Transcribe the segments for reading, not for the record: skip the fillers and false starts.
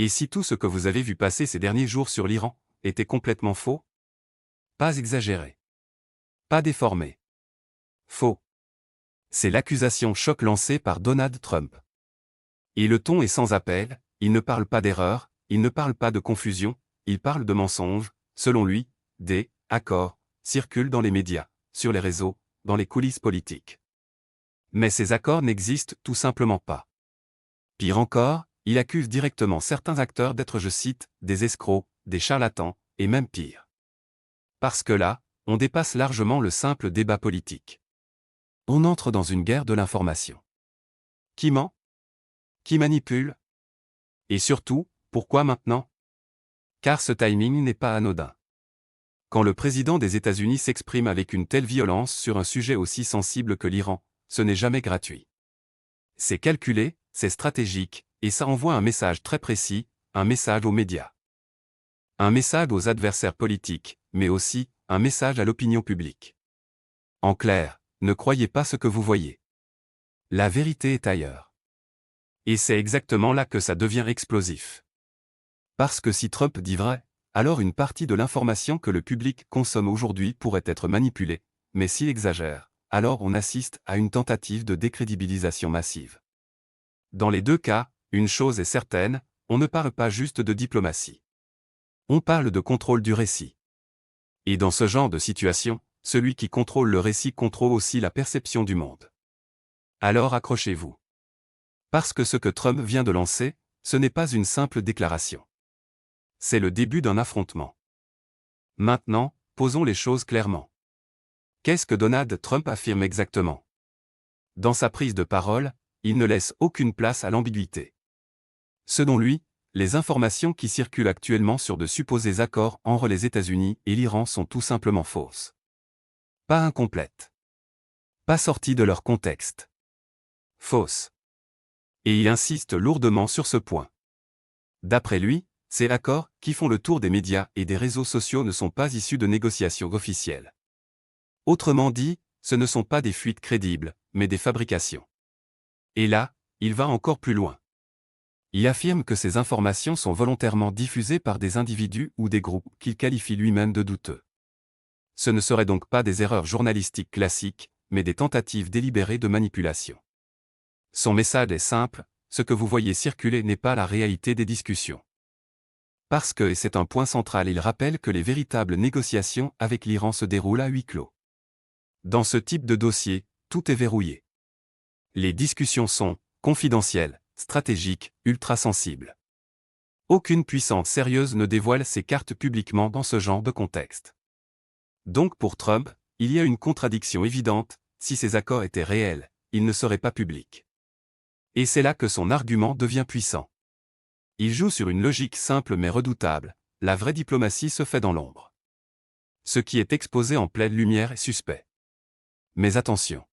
Et si tout ce que vous avez vu passer ces derniers jours sur l'Iran était complètement faux? Pas exagéré. Pas déformé. Faux. C'est l'accusation choc lancée par Donald Trump. Et le ton est sans appel, il ne parle pas d'erreur, il ne parle pas de confusion, il parle de mensonges. Selon lui, des accords circulent dans les médias, sur les réseaux, dans les coulisses politiques. Mais ces accords n'existent tout simplement pas. Pire encore, il accuse directement certains acteurs d'être, je cite, des escrocs, des charlatans, et même pire. Parce que là, on dépasse largement le simple débat politique. On entre dans une guerre de l'information. Qui ment? Qui manipule? Et surtout, pourquoi maintenant? Car ce timing n'est pas anodin. Quand le président des États-Unis s'exprime avec une telle violence sur un sujet aussi sensible que l'Iran, ce n'est jamais gratuit. C'est calculé, c'est stratégique, et ça envoie un message très précis, un message aux médias. Un message aux adversaires politiques, mais aussi, un message à l'opinion publique. En clair, ne croyez pas ce que vous voyez. La vérité est ailleurs. Et c'est exactement là que ça devient explosif. Parce que si Trump dit vrai, alors une partie de l'information que le public consomme aujourd'hui pourrait être manipulée, mais s'il exagère, alors on assiste à une tentative de décrédibilisation massive. Dans les deux cas, une chose est certaine, on ne parle pas juste de diplomatie. On parle de contrôle du récit. Et dans ce genre de situation, celui qui contrôle le récit contrôle aussi la perception du monde. Alors accrochez-vous. Parce que ce que Trump vient de lancer, ce n'est pas une simple déclaration. C'est le début d'un affrontement. Maintenant, posons les choses clairement. Qu'est-ce que Donald Trump affirme exactement? Dans sa prise de parole, il ne laisse aucune place à l'ambiguïté. Selon lui, les informations qui circulent actuellement sur de supposés accords entre les États-Unis et l'Iran sont tout simplement fausses. Pas incomplètes. Pas sorties de leur contexte. Fausses. Et il insiste lourdement sur ce point. D'après lui, ces accords, qui font le tour des médias et des réseaux sociaux, ne sont pas issus de négociations officielles. Autrement dit, ce ne sont pas des fuites crédibles, mais des fabrications. Et là, il va encore plus loin. Il affirme que ces informations sont volontairement diffusées par des individus ou des groupes qu'il qualifie lui-même de douteux. Ce ne seraient donc pas des erreurs journalistiques classiques, mais des tentatives délibérées de manipulation. Son message est simple, ce que vous voyez circuler n'est pas la réalité des discussions. Parce que, et c'est un point central, il rappelle que les véritables négociations avec l'Iran se déroulent à huis clos. Dans ce type de dossier, tout est verrouillé. Les discussions sont confidentielles, stratégiques, ultra sensibles. Aucune puissance sérieuse ne dévoile ses cartes publiquement dans ce genre de contexte. Donc pour Trump, il y a une contradiction évidente, si ces accords étaient réels, ils ne seraient pas publics. Et c'est là que son argument devient puissant. Il joue sur une logique simple mais redoutable, la vraie diplomatie se fait dans l'ombre. Ce qui est exposé en pleine lumière est suspect. Mais attention.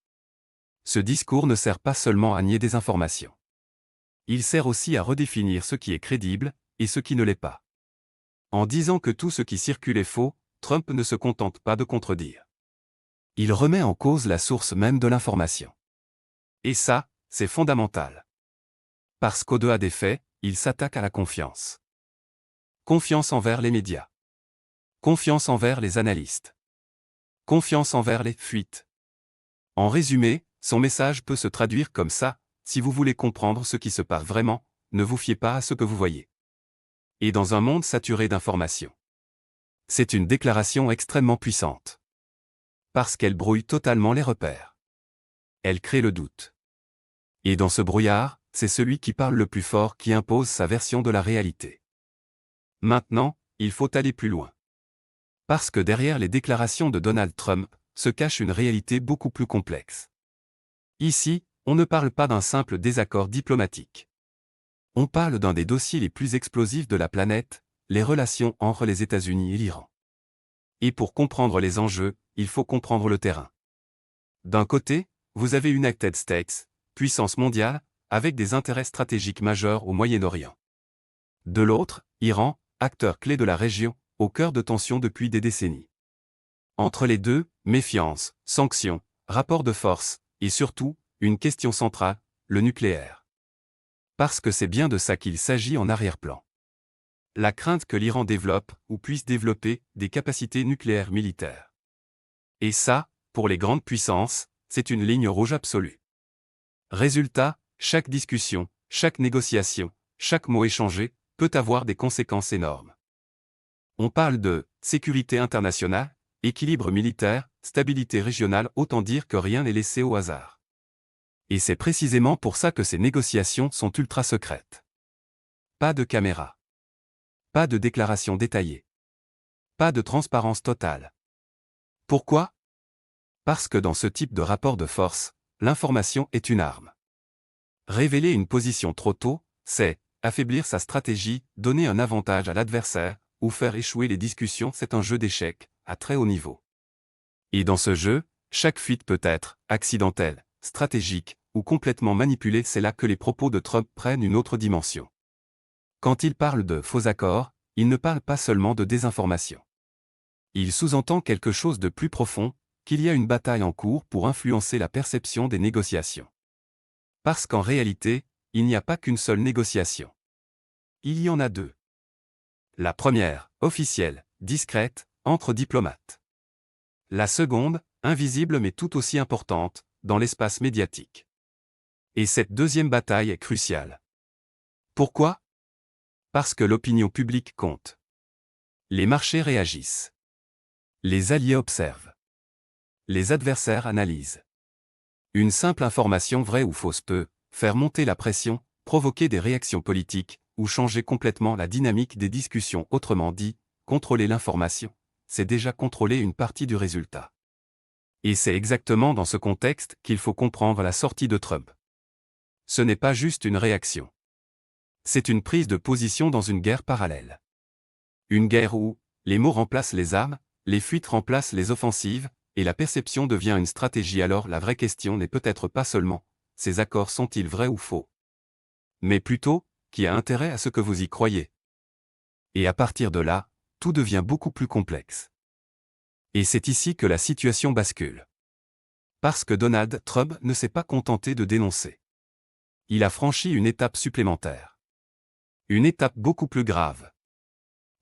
Ce discours ne sert pas seulement à nier des informations. Il sert aussi à redéfinir ce qui est crédible, et ce qui ne l'est pas. En disant que tout ce qui circule est faux, Trump ne se contente pas de contredire. Il remet en cause la source même de l'information. Et ça, c'est fondamental. Parce qu'au-delà des faits, il s'attaque à la confiance. Confiance envers les médias. Confiance envers les analystes. Confiance envers les fuites. En résumé, son message peut se traduire comme ça: si vous voulez comprendre ce qui se passe vraiment, ne vous fiez pas à ce que vous voyez. Et dans un monde saturé d'informations. C'est une déclaration extrêmement puissante. Parce qu'elle brouille totalement les repères. Elle crée le doute. Et dans ce brouillard, c'est celui qui parle le plus fort qui impose sa version de la réalité. Maintenant, il faut aller plus loin. Parce que derrière les déclarations de Donald Trump, se cache une réalité beaucoup plus complexe. Ici, on ne parle pas d'un simple désaccord diplomatique. On parle d'un des dossiers les plus explosifs de la planète, les relations entre les États-Unis et l'Iran. Et pour comprendre les enjeux, il faut comprendre le terrain. D'un côté, vous avez United States, puissance mondiale, avec des intérêts stratégiques majeurs au Moyen-Orient. De l'autre, Iran, acteur clé de la région, au cœur de tensions depuis des décennies. Entre les deux, méfiance, sanctions, rapports de force, et surtout, une question centrale, le nucléaire. Parce que c'est bien de ça qu'il s'agit en arrière-plan. La crainte que l'Iran développe, ou puisse développer, des capacités nucléaires militaires. Et ça, pour les grandes puissances, c'est une ligne rouge absolue. Résultat, chaque discussion, chaque négociation, chaque mot échangé, peut avoir des conséquences énormes. On parle de sécurité internationale, équilibre militaire, stabilité régionale, autant dire que rien n'est laissé au hasard. Et c'est précisément pour ça que ces négociations sont ultra secrètes. Pas de caméra. Pas de déclaration détaillée. Pas de transparence totale. Pourquoi ? Parce que dans ce type de rapport de force, l'information est une arme. Révéler une position trop tôt, c'est affaiblir sa stratégie, donner un avantage à l'adversaire, ou faire échouer les discussions, c'est un jeu d'échecs, à très haut niveau. Et dans ce jeu, chaque fuite peut être accidentelle, stratégique, ou complètement manipulée, c'est là que les propos de Trump prennent une autre dimension. Quand il parle de faux accords, il ne parle pas seulement de désinformation. Il sous-entend quelque chose de plus profond, qu'il y a une bataille en cours pour influencer la perception des négociations. Parce qu'en réalité, il n'y a pas qu'une seule négociation. Il y en a deux. La première, officielle, discrète, entre diplomates. La seconde, invisible mais tout aussi importante, dans l'espace médiatique. Et cette deuxième bataille est cruciale. Pourquoi ? Parce que l'opinion publique compte. Les marchés réagissent. Les alliés observent. Les adversaires analysent. Une simple information vraie ou fausse peut faire monter la pression, provoquer des réactions politiques, ou changer complètement la dynamique des discussions. Autrement dit, contrôler l'information, c'est déjà contrôler une partie du résultat. Et c'est exactement dans ce contexte qu'il faut comprendre la sortie de Trump. Ce n'est pas juste une réaction. C'est une prise de position dans une guerre parallèle. Une guerre où les mots remplacent les armes, les fuites remplacent les offensives, et la perception devient une stratégie. Alors la vraie question n'est peut-être pas seulement « ces accords sont-ils vrais ou faux ?», mais plutôt « qui a intérêt à ce que vous y croyez ?» Et à partir de là, tout devient beaucoup plus complexe. Et c'est ici que la situation bascule. Parce que Donald Trump ne s'est pas contenté de dénoncer. Il a franchi une étape supplémentaire. Une étape beaucoup plus grave.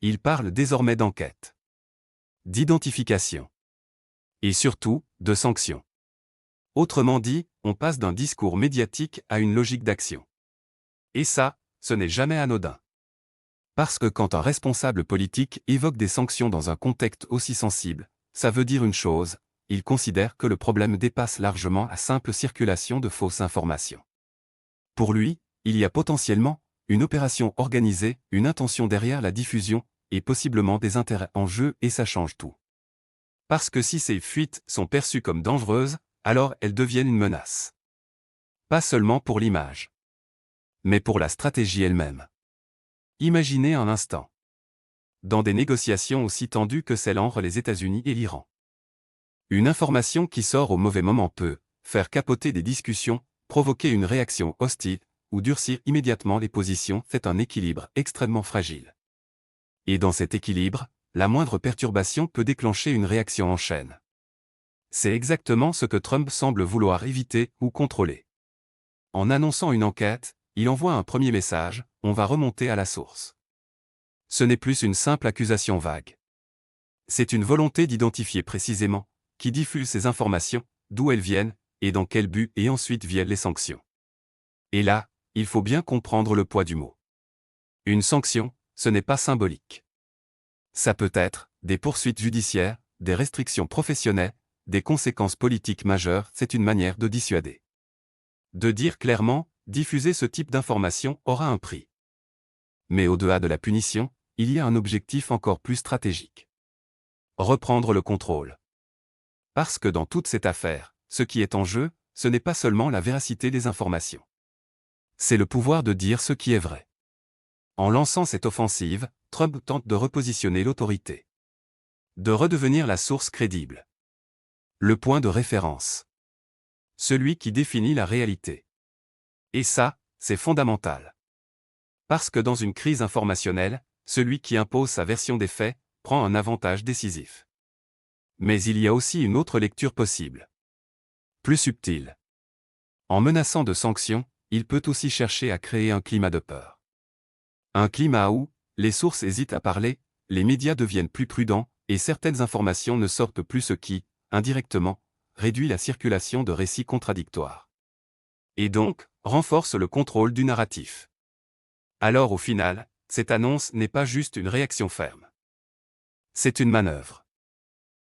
Il parle désormais d'enquête, d'identification et surtout, de sanctions. Autrement dit, on passe d'un discours médiatique à une logique d'action. Et ça, ce n'est jamais anodin. Parce que quand un responsable politique évoque des sanctions dans un contexte aussi sensible, ça veut dire une chose, il considère que le problème dépasse largement la simple circulation de fausses informations. Pour lui, il y a potentiellement une opération organisée, une intention derrière la diffusion, et possiblement des intérêts en jeu, et ça change tout. Parce que si ces fuites sont perçues comme dangereuses, alors elles deviennent une menace. Pas seulement pour l'image, mais pour la stratégie elle-même. Imaginez un instant. Dans des négociations aussi tendues que celles entre les États-Unis et l'Iran. Une information qui sort au mauvais moment peut faire capoter des discussions, provoquer une réaction hostile, ou durcir immédiatement les positions. C'est un équilibre extrêmement fragile. Et dans cet équilibre, la moindre perturbation peut déclencher une réaction en chaîne. C'est exactement ce que Trump semble vouloir éviter ou contrôler. En annonçant une enquête, il envoie un premier message, on va remonter à la source. Ce n'est plus une simple accusation vague. C'est une volonté d'identifier précisément qui diffuse ces informations, d'où elles viennent, et dans quel but, et ensuite viennent les sanctions. Et là, il faut bien comprendre le poids du mot. Une sanction, ce n'est pas symbolique. Ça peut être des poursuites judiciaires, des restrictions professionnelles, des conséquences politiques majeures. C'est une manière de dissuader. De dire clairement, diffuser ce type d'information aura un prix. Mais au-delà de la punition, il y a un objectif encore plus stratégique. Reprendre le contrôle. Parce que dans toute cette affaire, ce qui est en jeu, ce n'est pas seulement la véracité des informations. C'est le pouvoir de dire ce qui est vrai. En lançant cette offensive, Trump tente de repositionner l'autorité. De redevenir la source crédible. Le point de référence. Celui qui définit la réalité. Et ça, c'est fondamental. Parce que dans une crise informationnelle, celui qui impose sa version des faits prend un avantage décisif. Mais il y a aussi une autre lecture possible. Plus subtile. En menaçant de sanctions, il peut aussi chercher à créer un climat de peur. Un climat où les sources hésitent à parler, les médias deviennent plus prudents, et certaines informations ne sortent plus, ce qui, indirectement, réduit la circulation de récits contradictoires. Et donc, renforce le contrôle du narratif. Alors au final, cette annonce n'est pas juste une réaction ferme. C'est une manœuvre.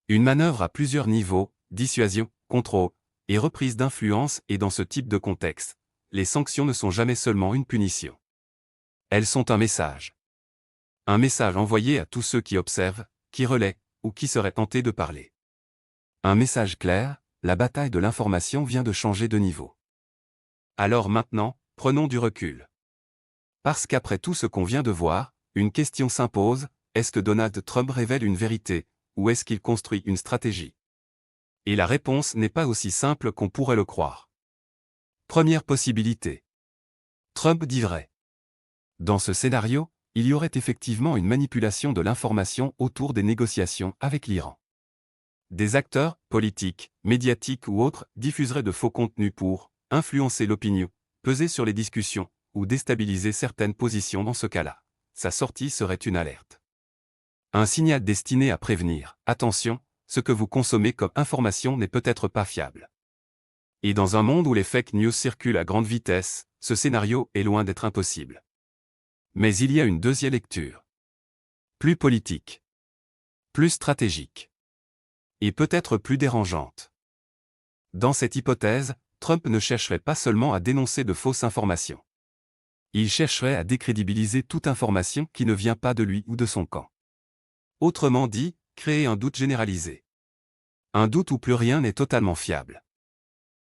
Une manœuvre à plusieurs niveaux, dissuasion, contrôle, et reprise d'influence, et dans ce type de contexte, les sanctions ne sont jamais seulement une punition. Elles sont un message. Un message envoyé à tous ceux qui observent, qui relaient, ou qui seraient tentés de parler. Un message clair, la bataille de l'information vient de changer de niveau. Alors maintenant, prenons du recul. Parce qu'après tout ce qu'on vient de voir, une question s'impose, est-ce que Donald Trump révèle une vérité, ou est-ce qu'il construit une stratégie? Et la réponse n'est pas aussi simple qu'on pourrait le croire. Première possibilité. Trump dit vrai. Dans ce scénario, il y aurait effectivement une manipulation de l'information autour des négociations avec l'Iran. Des acteurs, politiques, médiatiques ou autres, diffuseraient de faux contenus pour influencer l'opinion, peser sur les discussions, ou déstabiliser certaines positions. Dans ce cas-là, sa sortie serait une alerte. Un signal destiné à prévenir, attention, ce que vous consommez comme information n'est peut-être pas fiable. Et dans un monde où les fake news circulent à grande vitesse, ce scénario est loin d'être impossible. Mais il y a une deuxième lecture. Plus politique. Plus stratégique. Et peut-être plus dérangeante. Dans cette hypothèse, Trump ne chercherait pas seulement à dénoncer de fausses informations. Il chercherait à décrédibiliser toute information qui ne vient pas de lui ou de son camp. Autrement dit, créer un doute généralisé. Un doute où plus rien n'est totalement fiable.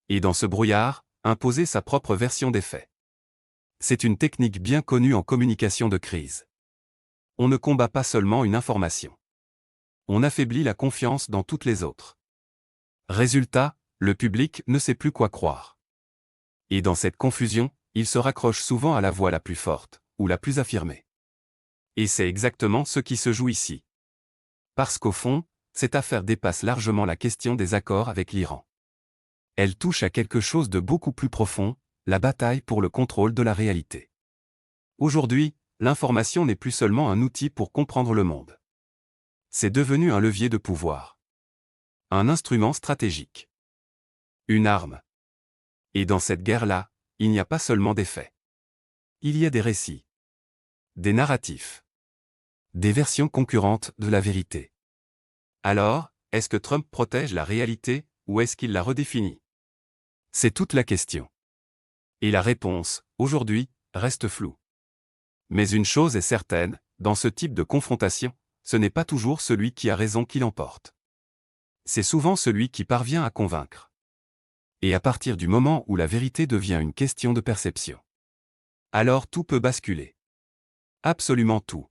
Et dans ce brouillard, imposer sa propre version des faits. C'est une technique bien connue en communication de crise. On ne combat pas seulement une information. On affaiblit la confiance dans toutes les autres. Résultat, le public ne sait plus quoi croire. Et dans cette confusion, il se raccroche souvent à la voix la plus forte, ou la plus affirmée. Et c'est exactement ce qui se joue ici. Parce qu'au fond, cette affaire dépasse largement la question des accords avec l'Iran. Elle touche à quelque chose de beaucoup plus profond, la bataille pour le contrôle de la réalité. Aujourd'hui, l'information n'est plus seulement un outil pour comprendre le monde. C'est devenu un levier de pouvoir. Un instrument stratégique. Une arme. Et dans cette guerre-là, il n'y a pas seulement des faits. Il y a des récits. Des narratifs. Des versions concurrentes de la vérité. Alors, est-ce que Trump protège la réalité, ou est-ce qu'il la redéfinit? C'est toute la question. Et la réponse, aujourd'hui, reste floue. Mais une chose est certaine, dans ce type de confrontation, ce n'est pas toujours celui qui a raison qui l'emporte. C'est souvent celui qui parvient à convaincre. Et à partir du moment où la vérité devient une question de perception, alors tout peut basculer. Absolument tout.